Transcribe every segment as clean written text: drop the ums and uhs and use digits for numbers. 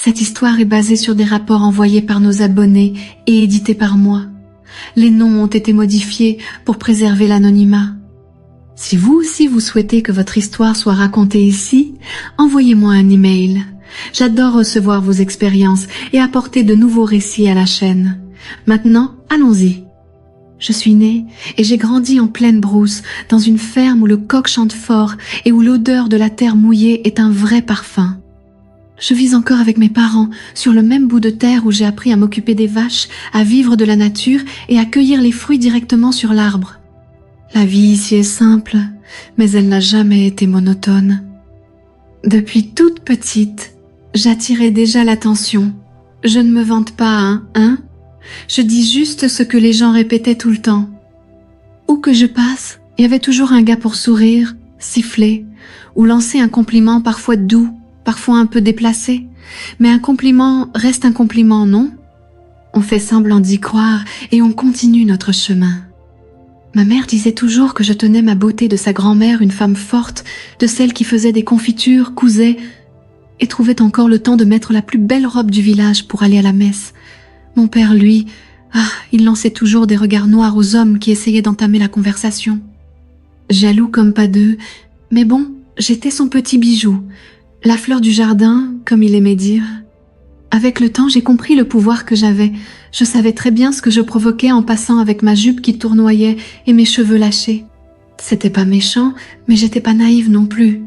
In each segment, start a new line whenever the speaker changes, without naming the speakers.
Cette histoire est basée sur des rapports envoyés par nos abonnés et édités par moi. Les noms ont été modifiés pour préserver l'anonymat. Si vous aussi vous souhaitez que votre histoire soit racontée ici, envoyez-moi un email. J'adore recevoir vos expériences et apporter de nouveaux récits à la chaîne. Maintenant, allons-y. Je suis née et j'ai grandi en pleine brousse, dans une ferme où le coq chante fort et où l'odeur de la terre mouillée est un vrai parfum. Je vis encore avec mes parents sur le même bout de terre où j'ai appris à m'occuper des vaches, à vivre de la nature et à cueillir les fruits directement sur l'arbre. La vie ici est simple, mais elle n'a jamais été monotone. Depuis toute petite, j'attirais déjà l'attention. Je ne me vante pas, Je dis juste ce que les gens répétaient tout le temps. Où que je passe, il y avait toujours un gars pour sourire, siffler, ou lancer un compliment parfois doux, parfois un peu déplacé. Mais un compliment reste un compliment, non? On fait semblant d'y croire et on continue notre chemin. Ma mère disait toujours que je tenais ma beauté de sa grand-mère, une femme forte, de celle qui faisait des confitures, cousait et trouvait encore le temps de mettre la plus belle robe du village pour aller à la messe. Mon père, lui, il lançait toujours des regards noirs aux hommes qui essayaient d'entamer la conversation. Jaloux comme pas deux, mais bon, j'étais son petit bijou, la fleur du jardin, comme il aimait dire. Avec le temps, j'ai compris le pouvoir que j'avais. Je savais très bien ce que je provoquais en passant avec ma jupe qui tournoyait et mes cheveux lâchés. C'était pas méchant, mais j'étais pas naïve non plus.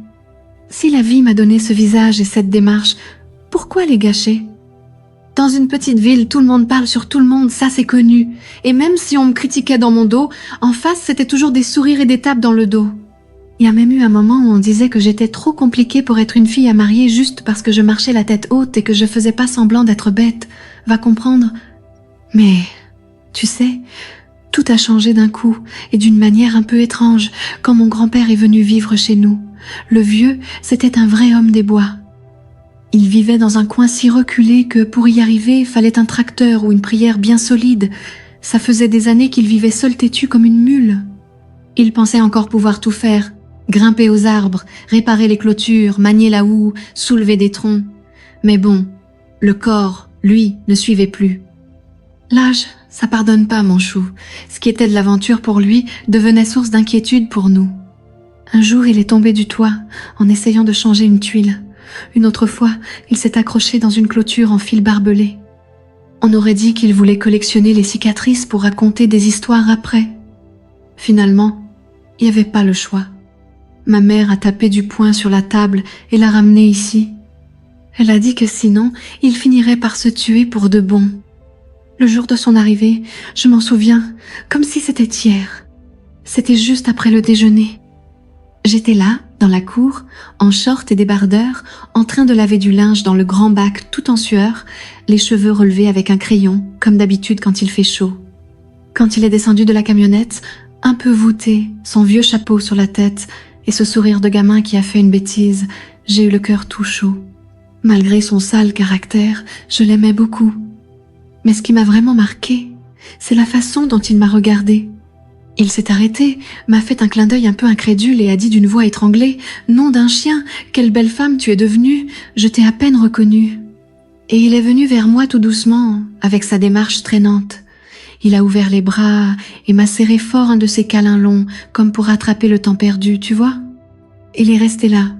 Si la vie m'a donné ce visage et cette démarche, pourquoi les gâcher? Dans une petite ville, tout le monde parle sur tout le monde, ça c'est connu. Et même si on me critiquait dans mon dos, en face c'était toujours des sourires et des tapes dans le dos. Il y a même eu un moment où on disait que j'étais trop compliquée pour être une fille à marier juste parce que je marchais la tête haute et que je faisais pas semblant d'être bête. Va comprendre. Mais, tu sais, tout a changé d'un coup et d'une manière un peu étrange quand mon grand-père est venu vivre chez nous. Le vieux, c'était un vrai homme des bois. Il vivait dans un coin si reculé que pour y arriver, fallait un tracteur ou une prière bien solide. Ça faisait des années qu'il vivait seul têtu comme une mule. Il pensait encore pouvoir tout faire. Grimper aux arbres, réparer les clôtures, manier la houe, soulever des troncs. Mais bon, le corps, lui, ne suivait plus. L'âge, ça pardonne pas, mon chou. Ce qui était de l'aventure pour lui devenait source d'inquiétude pour nous. Un jour, il est tombé du toit en essayant de changer une tuile. Une autre fois, il s'est accroché dans une clôture en fil barbelé. On aurait dit qu'il voulait collectionner les cicatrices pour raconter des histoires après. Finalement, il n'y avait pas le choix. Ma mère a tapé du poing sur la table et l'a ramené ici. Elle a dit que sinon, il finirait par se tuer pour de bon. Le jour de son arrivée, je m'en souviens, comme si c'était hier. C'était juste après le déjeuner. J'étais là, dans la cour, en short et débardeur, en train de laver du linge dans le grand bac tout en sueur, les cheveux relevés avec un crayon, comme d'habitude quand il fait chaud. Quand il est descendu de la camionnette, un peu voûté, son vieux chapeau sur la tête et ce sourire de gamin qui a fait une bêtise, j'ai eu le cœur tout chaud. Malgré son sale caractère, je l'aimais beaucoup. Mais ce qui m'a vraiment marqué, c'est la façon dont il m'a regardée. Il s'est arrêté, m'a fait un clin d'œil un peu incrédule et a dit d'une voix étranglée « Nom d'un chien, quelle belle femme tu es devenue, je t'ai à peine reconnue. » Et il est venu vers moi tout doucement, avec sa démarche traînante. Il a ouvert les bras et m'a serré fort un de ses câlins longs, comme pour rattraper le temps perdu, tu vois. Il est resté là,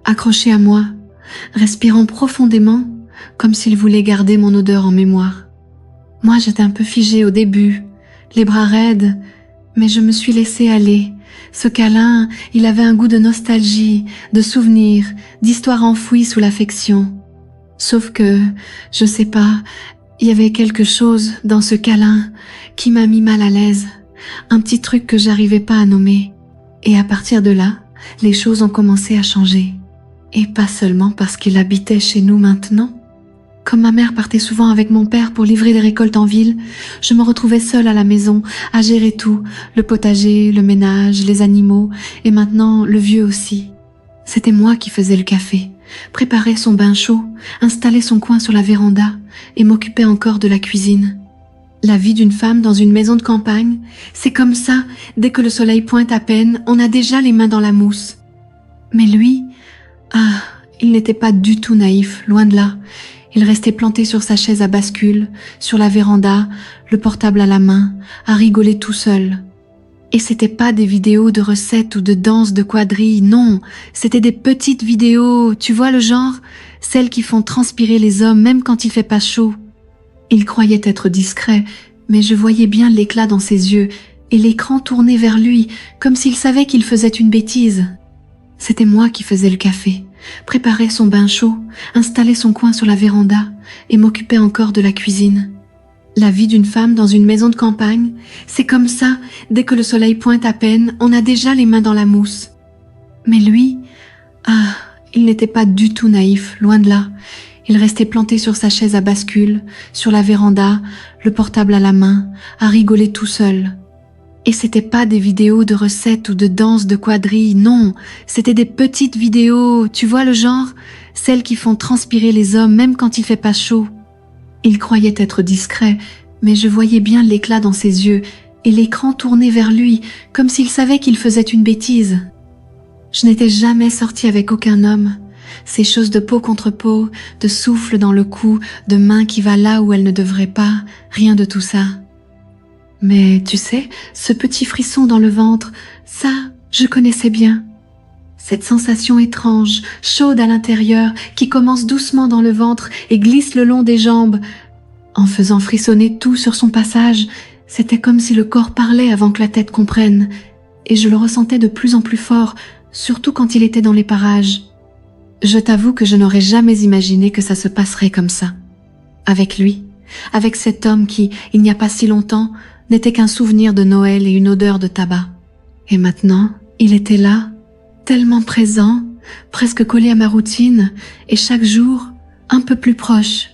accroché à moi, respirant profondément, comme s'il voulait garder mon odeur en mémoire. Moi, j'étais un peu figée au début, les bras raides, mais je me suis laissée aller. Ce câlin, il avait un goût de nostalgie, de souvenirs, d'histoire enfouie sous l'affection. Sauf que, je sais pas, il y avait quelque chose dans ce câlin qui m'a mis mal à l'aise, un petit truc que j'arrivais pas à nommer. Et à partir de là, les choses ont commencé à changer. Et pas seulement parce qu'il habitait chez nous maintenant. Comme ma mère partait souvent avec mon père pour livrer les récoltes en ville, je me retrouvais seule à la maison, à gérer tout, le potager, le ménage, les animaux, et maintenant le vieux aussi. C'était moi qui faisais le café, préparais son bain chaud, installais son coin sur la véranda, et m'occupais encore de la cuisine. La vie d'une femme dans une maison de campagne, c'est comme ça, dès que le soleil pointe à peine, on a déjà les mains dans la mousse. Mais lui, il n'était pas du tout naïf, loin de là. Il restait planté sur sa chaise à bascule, sur la véranda, le portable à la main, à rigoler tout seul. Et c'était pas des vidéos de recettes ou de danses de quadrilles, non, c'était des petites vidéos, tu vois le genre, celles qui font transpirer les hommes même quand il fait pas chaud. Il croyait être discret, mais je voyais bien l'éclat dans ses yeux et l'écran tourné vers lui, comme s'il savait qu'il faisait une bêtise. C'était moi qui faisais le café, préparais son bain chaud, installais son coin sur la véranda et m'occupais encore de la cuisine. La vie d'une femme dans une maison de campagne, c'est comme ça, dès que le soleil pointe à peine, on a déjà les mains dans la mousse. Mais lui, il n'était pas du tout naïf, loin de là. Il restait planté sur sa chaise à bascule, sur la véranda, le portable à la main, à rigoler tout seul. Et c'était pas des vidéos de recettes ou de danses de quadrilles, non, c'était des petites vidéos, tu vois le genre, celles qui font transpirer les hommes même quand il fait pas chaud. Il croyait être discret, mais je voyais bien l'éclat dans ses yeux et l'écran tourné vers lui, comme s'il savait qu'il faisait une bêtise. Je n'étais jamais sortie avec aucun homme. Ces choses de peau contre peau, de souffle dans le cou, de main qui va là où elle ne devrait pas, rien de tout ça. Mais tu sais, ce petit frisson dans le ventre, ça, je connaissais bien. Cette sensation étrange, chaude à l'intérieur, qui commence doucement dans le ventre et glisse le long des jambes. En faisant frissonner tout sur son passage, c'était comme si le corps parlait avant que la tête comprenne, et je le ressentais de plus en plus fort, surtout quand il était dans les parages. Je t'avoue que je n'aurais jamais imaginé que ça se passerait comme ça. Avec lui, avec cet homme qui, il n'y a pas si longtemps, n'était qu'un souvenir de Noël et une odeur de tabac. Et maintenant, il était là, tellement présent, presque collé à ma routine, et chaque jour, un peu plus proche.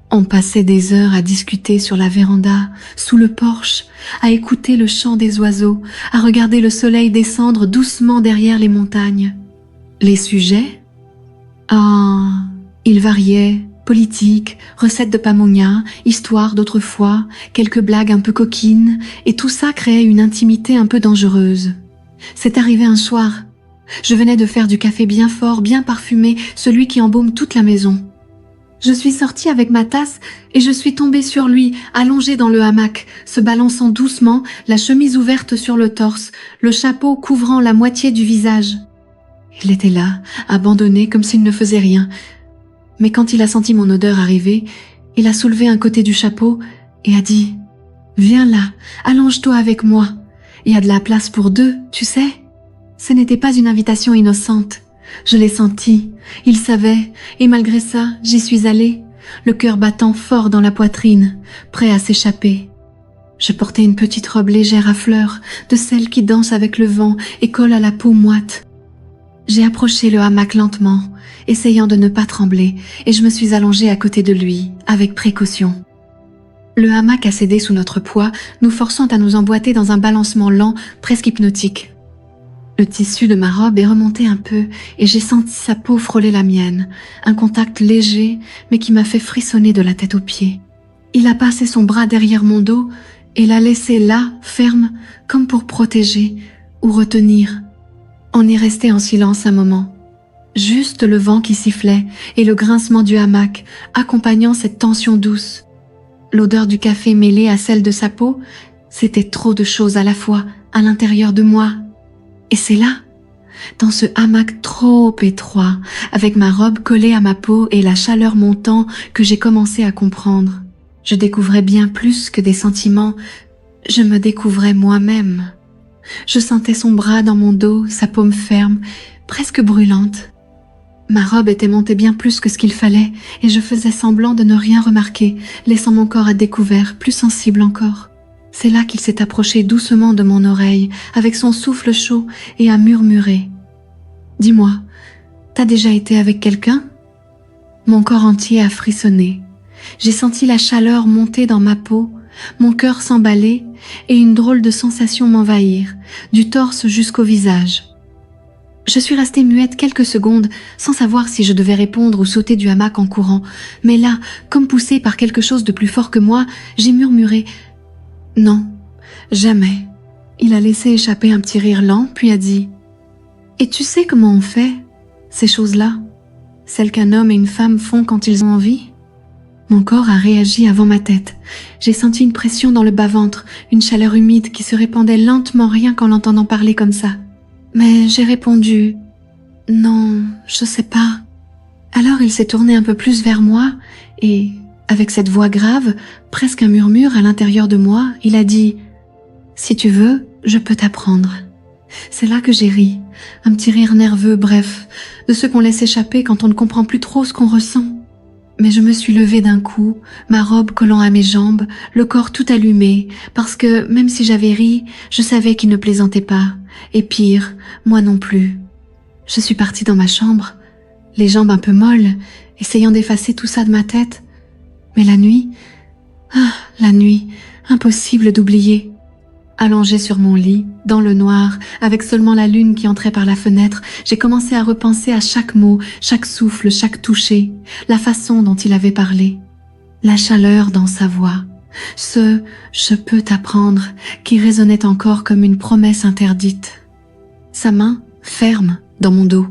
On passait des heures à discuter sur la véranda, sous le porche, à écouter le chant des oiseaux, à regarder le soleil descendre doucement derrière les montagnes. Les sujets? Ils variaient, politique, recettes de pamonia, histoire d'autrefois, quelques blagues un peu coquines, et tout ça créait une intimité un peu dangereuse. C'est arrivé un soir. Je venais de faire du café bien fort, bien parfumé, celui qui embaume toute la maison. Je suis sortie avec ma tasse et je suis tombée sur lui, allongé dans le hamac, se balançant doucement, la chemise ouverte sur le torse, le chapeau couvrant la moitié du visage. Il était là, abandonné comme s'il ne faisait rien. Mais quand il a senti mon odeur arriver, il a soulevé un côté du chapeau et a dit « Viens là, allonge-toi avec moi. Il y a de la place pour deux, tu sais ?» Ce n'était pas une invitation innocente. Je l'ai senti, il savait, et malgré ça, j'y suis allée, le cœur battant fort dans la poitrine, prêt à s'échapper. Je portais une petite robe légère à fleurs, de celles qui dansent avec le vent et collent à la peau moite. J'ai approché le hamac lentement, essayant de ne pas trembler, et je me suis allongée à côté de lui, avec précaution. Le hamac a cédé sous notre poids, nous forçant à nous emboîter dans un balancement lent, presque hypnotique. Le tissu de ma robe est remonté un peu et j'ai senti sa peau frôler la mienne, un contact léger mais qui m'a fait frissonner de la tête aux pieds. Il a passé son bras derrière mon dos et l'a laissé là, ferme, comme pour protéger ou retenir. On est resté en silence un moment. Juste le vent qui sifflait et le grincement du hamac accompagnant cette tension douce. L'odeur du café mêlée à celle de sa peau, c'était trop de choses à la fois à l'intérieur de moi. Et c'est là, dans ce hamac trop étroit, avec ma robe collée à ma peau et la chaleur montant, que j'ai commencé à comprendre. Je découvrais bien plus que des sentiments, je me découvrais moi-même. Je sentais son bras dans mon dos, sa paume ferme, presque brûlante. Ma robe était montée bien plus que ce qu'il fallait, et je faisais semblant de ne rien remarquer, laissant mon corps à découvert, plus sensible encore. C'est là qu'il s'est approché doucement de mon oreille, avec son souffle chaud, et a murmuré. « Dis-moi, t'as déjà été avec quelqu'un ?» Mon corps entier a frissonné. J'ai senti la chaleur monter dans ma peau, mon cœur s'emballer, et une drôle de sensation m'envahir, du torse jusqu'au visage. Je suis restée muette quelques secondes, sans savoir si je devais répondre ou sauter du hamac en courant, mais là, comme poussée par quelque chose de plus fort que moi, j'ai murmuré « Non, jamais. » Il a laissé échapper un petit rire lent, puis a dit « Et tu sais comment on fait, ces choses-là, celles qu'un homme et une femme font quand ils ont envie ?» Mon corps a réagi avant ma tête. J'ai senti une pression dans le bas-ventre, une chaleur humide qui se répandait lentement rien qu'en l'entendant parler comme ça. Mais j'ai répondu « Non, je sais pas ». Alors il s'est tourné un peu plus vers moi et, avec cette voix grave, presque un murmure à l'intérieur de moi, il a dit « Si tu veux, je peux t'apprendre ». C'est là que j'ai ri, un petit rire nerveux, bref, de ce qu'on laisse échapper quand on ne comprend plus trop ce qu'on ressent. Mais je me suis levée d'un coup, ma robe collant à mes jambes, le corps tout allumé, parce que, même si j'avais ri, je savais qu'il ne plaisantait pas, et pire, moi non plus. Je suis partie dans ma chambre, les jambes un peu molles, essayant d'effacer tout ça de ma tête. Mais la nuit, impossible d'oublier. Allongée sur mon lit, dans le noir, avec seulement la lune qui entrait par la fenêtre, j'ai commencé à repenser à chaque mot, chaque souffle, chaque toucher, la façon dont il avait parlé, la chaleur dans sa voix, ce « je peux t'apprendre » qui résonnait encore comme une promesse interdite. Sa main, ferme, dans mon dos,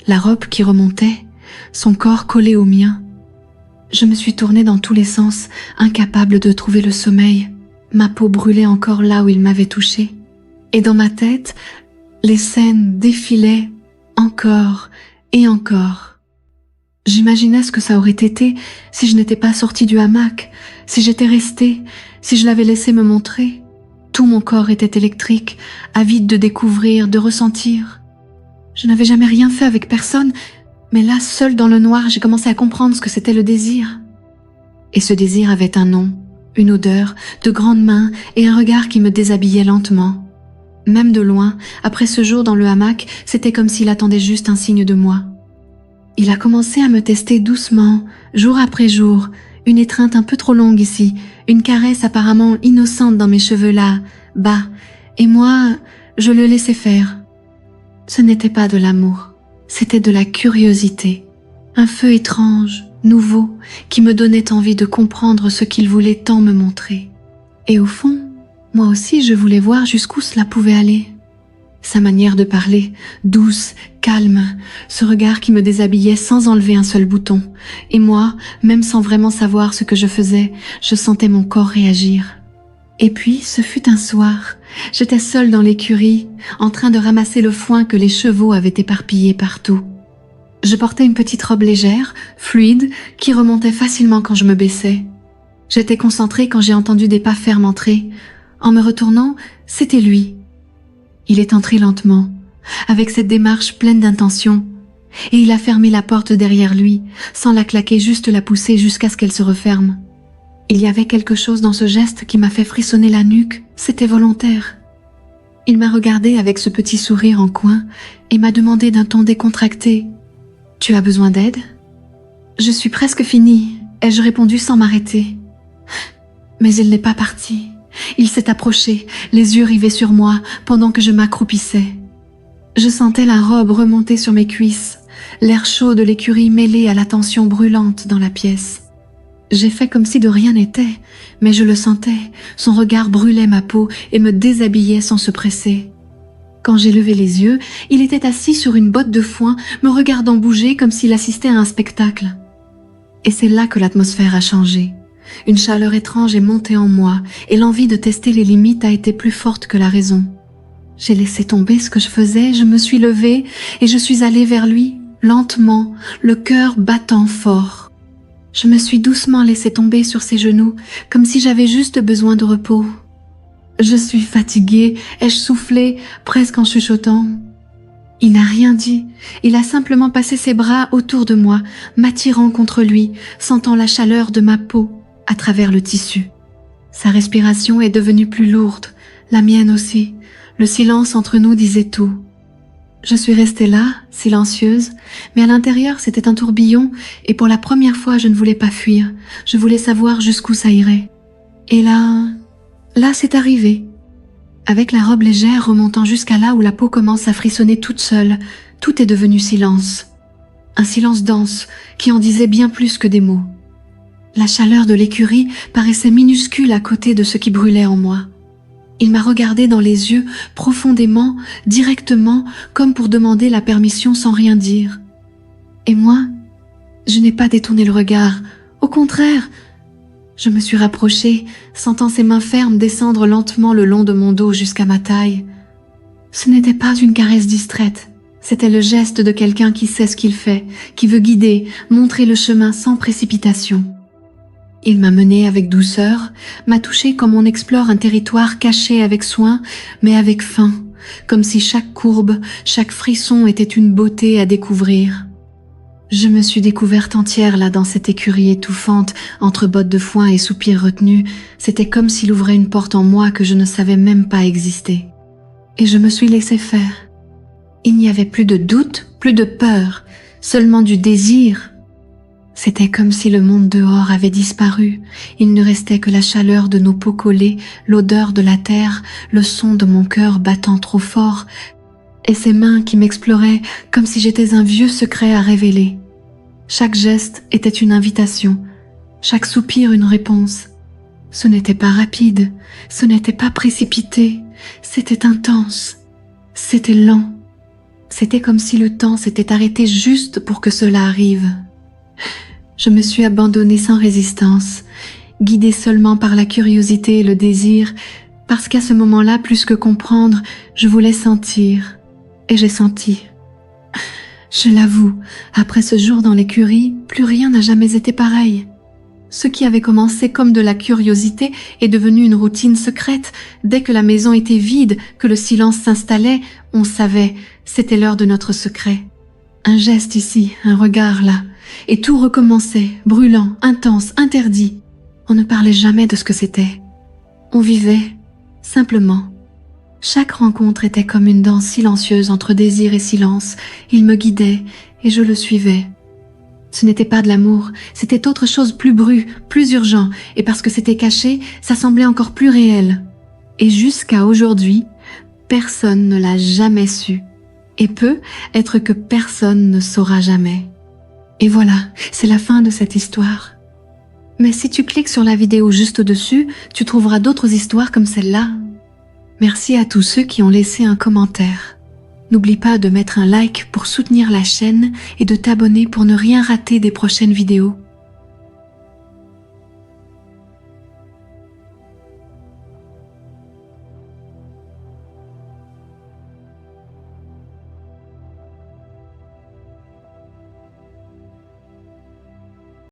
la robe qui remontait, son corps collé au mien. Je me suis tournée dans tous les sens, incapable de trouver le sommeil. Ma peau brûlait encore là où il m'avait touchée. Et dans ma tête, les scènes défilaient encore et encore. J'imaginais ce que ça aurait été si je n'étais pas sortie du hamac, si j'étais restée, si je l'avais laissé me montrer. Tout mon corps était électrique, avide de découvrir, de ressentir. Je n'avais jamais rien fait avec personne, mais là, seule dans le noir, j'ai commencé à comprendre ce que c'était le désir. Et ce désir avait un nom. Une odeur, de grandes mains et un regard qui me déshabillait lentement. Même de loin, après ce jour dans le hamac, c'était comme s'il attendait juste un signe de moi. Il a commencé à me tester doucement, jour après jour, une étreinte un peu trop longue ici, une caresse apparemment innocente dans mes cheveux là, bas, et moi, je le laissais faire. Ce n'était pas de l'amour, c'était de la curiosité, un feu étrange, nouveau, qui me donnait envie de comprendre ce qu'il voulait tant me montrer. Et au fond, moi aussi je voulais voir jusqu'où cela pouvait aller. Sa manière de parler, douce, calme, ce regard qui me déshabillait sans enlever un seul bouton. Et moi, même sans vraiment savoir ce que je faisais, je sentais mon corps réagir. Et puis, ce fut un soir, j'étais seule dans l'écurie, en train de ramasser le foin que les chevaux avaient éparpillé partout. Je portais une petite robe légère, fluide, qui remontait facilement quand je me baissais. J'étais concentrée quand j'ai entendu des pas fermes entrer. En me retournant, c'était lui. Il est entré lentement, avec cette démarche pleine d'intention, et il a fermé la porte derrière lui, sans la claquer, juste la pousser jusqu'à ce qu'elle se referme. Il y avait quelque chose dans ce geste qui m'a fait frissonner la nuque, c'était volontaire. Il m'a regardée avec ce petit sourire en coin et m'a demandé d'un ton décontracté: « Tu as besoin d'aide ?» « Je suis presque finie », ai-je répondu sans m'arrêter. Mais il n'est pas parti. Il s'est approché, les yeux rivés sur moi, pendant que je m'accroupissais. Je sentais la robe remonter sur mes cuisses, l'air chaud de l'écurie mêlé à la tension brûlante dans la pièce. J'ai fait comme si de rien n'était, mais je le sentais, son regard brûlait ma peau et me déshabillait sans se presser. Quand j'ai levé les yeux, il était assis sur une botte de foin, me regardant bouger comme s'il assistait à un spectacle. Et c'est là que l'atmosphère a changé. Une chaleur étrange est montée en moi, et l'envie de tester les limites a été plus forte que la raison. J'ai laissé tomber ce que je faisais, je me suis levée, et je suis allée vers lui, lentement, le cœur battant fort. Je me suis doucement laissée tomber sur ses genoux, comme si j'avais juste besoin de repos. Je suis fatiguée, ai-je soufflé, presque en chuchotant. Il n'a rien dit, il a simplement passé ses bras autour de moi, m'attirant contre lui, sentant la chaleur de ma peau à travers le tissu. Sa respiration est devenue plus lourde, la mienne aussi. Le silence entre nous disait tout. Je suis restée là, silencieuse, mais à l'intérieur c'était un tourbillon et pour la première fois je ne voulais pas fuir, je voulais savoir jusqu'où ça irait. Et là c'est arrivé. Avec la robe légère remontant jusqu'à là où la peau commence à frissonner toute seule, tout est devenu silence. Un silence dense qui en disait bien plus que des mots. La chaleur de l'écurie paraissait minuscule à côté de ce qui brûlait en moi. Il m'a regardé dans les yeux, profondément, directement, comme pour demander la permission sans rien dire. Et moi, je n'ai pas détourné le regard, au Au contraire, je me suis rapprochée, sentant ses mains fermes descendre lentement le long de mon dos jusqu'à ma taille. Ce n'était pas une caresse distraite, c'était le geste de quelqu'un qui sait ce qu'il fait, qui veut guider, montrer le chemin sans précipitation. Il m'a menée avec douceur, m'a touchée comme on explore un territoire caché avec soin, mais avec faim, comme si chaque courbe, chaque frisson était une beauté à découvrir. Je me suis découverte entière là dans cette écurie étouffante, entre bottes de foin et soupirs retenus. C'était comme s'il ouvrait une porte en moi que je ne savais même pas exister. Et je me suis laissée faire. Il n'y avait plus de doute, plus de peur, seulement du désir. C'était comme si le monde dehors avait disparu. Il ne restait que la chaleur de nos peaux collées, l'odeur de la terre, le son de mon cœur battant trop fort, et ses mains qui m'exploraient comme si j'étais un vieux secret à révéler. Chaque geste était une invitation, chaque soupir une réponse. Ce n'était pas rapide, ce n'était pas précipité, c'était intense, c'était lent. C'était comme si le temps s'était arrêté juste pour que cela arrive. Je me suis abandonnée sans résistance, guidée seulement par la curiosité et le désir, parce qu'à ce moment-là, plus que comprendre, je voulais sentir. Et j'ai senti. Je l'avoue, après ce jour dans l'écurie, plus rien n'a jamais été pareil. Ce qui avait commencé comme de la curiosité est devenu une routine secrète. Dès que la maison était vide, que le silence s'installait, on savait, c'était l'heure de notre secret. Un geste ici, un regard là, et tout recommençait, brûlant, intense, interdit. On ne parlait jamais de ce que c'était. On vivait, simplement. Chaque rencontre était comme une danse silencieuse entre désir et silence. Il me guidait et je le suivais. Ce n'était pas de l'amour, c'était autre chose plus bru, plus urgent, et parce que c'était caché, ça semblait encore plus réel. Et jusqu'à aujourd'hui, personne ne l'a jamais su. Et peut être que personne ne saura jamais. Et voilà, c'est la fin de cette histoire. Mais si tu cliques sur la vidéo juste au-dessus, tu trouveras d'autres histoires comme celle-là. Merci à tous ceux qui ont laissé un commentaire. N'oublie pas de mettre un like pour soutenir la chaîne et de t'abonner pour ne rien rater des prochaines vidéos.